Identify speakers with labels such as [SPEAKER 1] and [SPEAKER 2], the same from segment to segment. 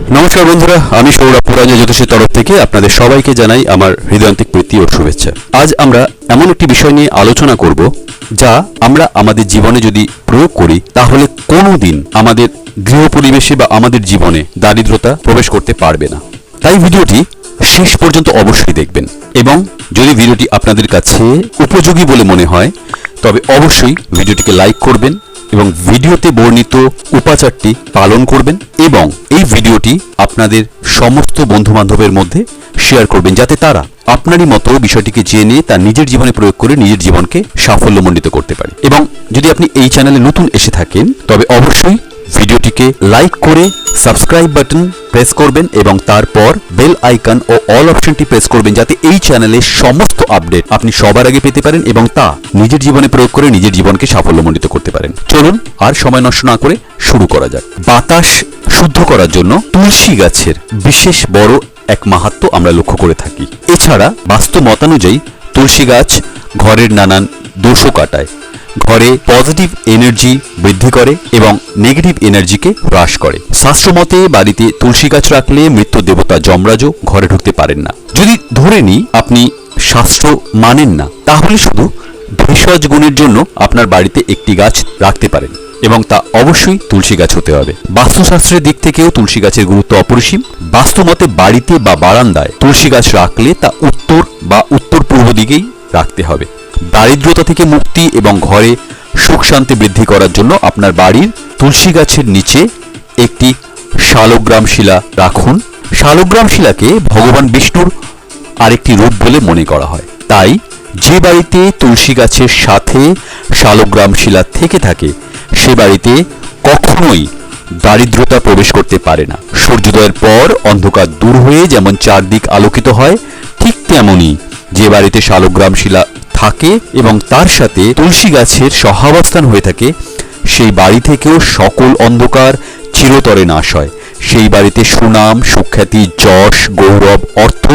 [SPEAKER 1] নমস্কার বন্ধুরা, আমি সৌরভ পুরাঞ্জয় জ্যোতিষের তরফ থেকে আপনাদের সবাইকে জানাই আমার হৃদয়ান্তিক প্রীতি ও শুভেচ্ছা। আজ আমরা এমন একটি বিষয় নিয়ে আলোচনা করব যা আমরা আমাদের জীবনে যদি প্রয়োগ করি তাহলে কোনোদিন আমাদের গৃহ পরিবেশে বা আমাদের জীবনে দারিদ্রতা প্রবেশ করতে পারবে না। তাই ভিডিওটি শেষ পর্যন্ত অবশ্যই দেখবেন এবং যদি ভিডিওটি আপনাদের কাছে উপযোগী বলে মনে হয় তবে অবশ্যই ভিডিওটিকে লাইক করবেন এবং ভিডিওতে বর্ণিত উপাচারটি পালন করবেন এবং এই ভিডিওটি আপনাদের সমস্ত বন্ধু-বান্ধবের মধ্যে শেয়ার করবেন যাতে তারা আপনারই মতো বিষয়টিকে জেনে তার নিজের জীবনে প্রয়োগ করে নিজের জীবনকে সাফল্যমণ্ডিত করতে পারে। এবং যদি আপনি এই চ্যানেলে নতুন এসে থাকেন তবে অবশ্যই ভিডিওটিকে লাইক করে সাবস্ক্রাইব বাটন প্রেস করবেন এবং তারপর বেল আইকন ও অল অপশনটি প্রেস করবেন যাতে এই চ্যানেলের সমস্ত আপডেট আপনি সবার আগে পেতে পারেন এবং তা নিজের জীবনে প্রয়োগ করে নিজের জীবনকে সাফল্যমণ্ডিত করতে পারেন। চলুন আর সময় নষ্ট না করে শুরু করা যাক। বাতাস শুদ্ধ করার জন্য তুলসী গাছের বিশেষ বড় এক মাহাত্ম্য আমরা লক্ষ্য করে থাকি। এছাড়া বাস্তু মতানুযায়ী তুলসী গাছ ঘরের নানান দোষও কাটায়, ঘরে পজিটিভ এনার্জি বৃদ্ধি করে এবং নেগেটিভ এনার্জিকে হ্রাস করে। শাস্ত্রমতে বাড়িতে তুলসী গাছ রাখলে মৃত্যু দেবতা যমরাজও ঘরে ঢুকতে পারেন না। যদি ধরে নিই আপনি শাস্ত্র মানেন না তাহলে শুধু ভেষজ গুণের জন্য আপনার বাড়িতে একটি গাছ রাখতে পারেন এবং তা অবশ্যই তুলসী গাছ হতে হবে। বাস্তুশাস্ত্রের দিক থেকেও তুলসী গাছের গুরুত্ব অপরিসীম। বাস্তুমতে বাড়িতে বা বারান্দায় তুলসী গাছ রাখলে তা উত্তর বা উত্তর পূর্ব দিকেই রাখতে হবে। দারিদ্রতা থেকে মুক্তি এবং ঘরে সুখ শান্তি বৃদ্ধি করার জন্য আপনার বাড়ির তুলসী গাছের নিচে একটি শালগ্রাম শিলা রাখুন। শালগ্রাম শিলাকে ভগবান বিষ্ণুর আরেকটি রূপ বলে মনে করা হয়। তাই যে বাড়িতে তুলসী গাছের সাথে শালগ্রাম শিলা থেকে থাকে সে বাড়িতে কখনোই দারিদ্রতা প্রবেশ করতে পারে না। সূর্যোদয়ের পর অন্ধকার দূর হয়ে যেমন চারদিক আলোকিত হয়, ঠিক তেমনই যে বাড়িতে শালগ্রাম শিলা থাকে এবং তার সাথে তুলসী গাছের সহাবস্থান হয়ে থাকে সেই বাড়ি থেকেও সকল অন্ধকার চিরতরে নাশ হয়। সেই বাড়িতে সুনাম, সুখ্যাতি, যশ, গৌরব, অর্থ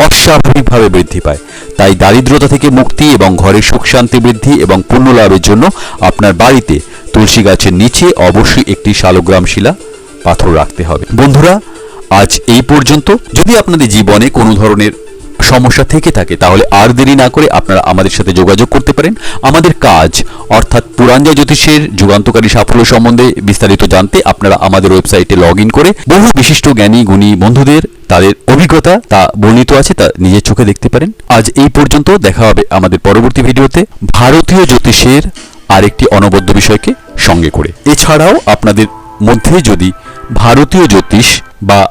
[SPEAKER 1] অস্বাভাবিকভাবে বৃদ্ধি পায়। তাই দারিদ্রতা থেকে মুক্তি এবং ঘরে সুখ শান্তি বৃদ্ধি এবং পুণ্য লাভের জন্য আপনার বাড়িতে তুলসী গাছের নিচে অবশ্যই একটি শালগ্রাম শিলা পাথর রাখতে হবে। বন্ধুরা, আজ এই পর্যন্ত। যদি আপনাদের জীবনে কোনো ধরনের সমস্যা থেকে থাকে তাহলে আর দেরি না করে আপনারা আমাদের সাথে যোগাযোগ করতে পারেন। আমাদের কাজ অর্থাৎ পুরাঞ্জয় জ্যোতিষের যুগান্তকারী সাফল্য সম্বন্ধে বিস্তারিত জানতে আপনারা আমাদের ওয়েবসাইটে লগ ইন করে বহু বিশিষ্ট জ্ঞানী গুণী বন্ধুদের তাদের অভিজ্ঞতা তা বর্ণিত আছে তা নিজের চোখে দেখতে পারেন। আজ এই পর্যন্ত। দেখা হবে আমাদের পরবর্তী ভিডিওতে ভারতীয় জ্যোতিষের আরেকটি অনবদ্য বিষয়কে সঙ্গে করে। এছাড়াও আপনাদের মধ্যে যদি ভারতীয় জ্যোতিষ বা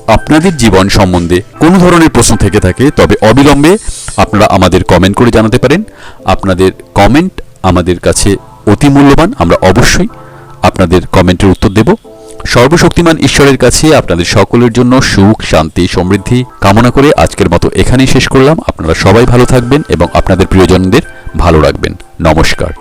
[SPEAKER 1] আপনাদের জীবন সম্বন্ধে কোনো ধরনের প্রশ্ন থেকে থাকে তবে অবিলম্বে আপনারা আমাদের কমেন্ট করে জানাতে পারেন। আপনাদের কমেন্ট আমাদের কাছে অতি মূল্যবান। আমরা অবশ্যই আপনাদের কমেন্টের উত্তর দেব। সর্বশক্তিমান ঈশ্বরের কাছে আপনাদের সকলের জন্য সুখ শান্তি সমৃদ্ধি কামনা করে আজকের মতো এখানেই শেষ করলাম। আপনারা সবাই ভালো থাকবেন এবং আপনাদের প্রিয়জনদের ভালো রাখবেন। নমস্কার।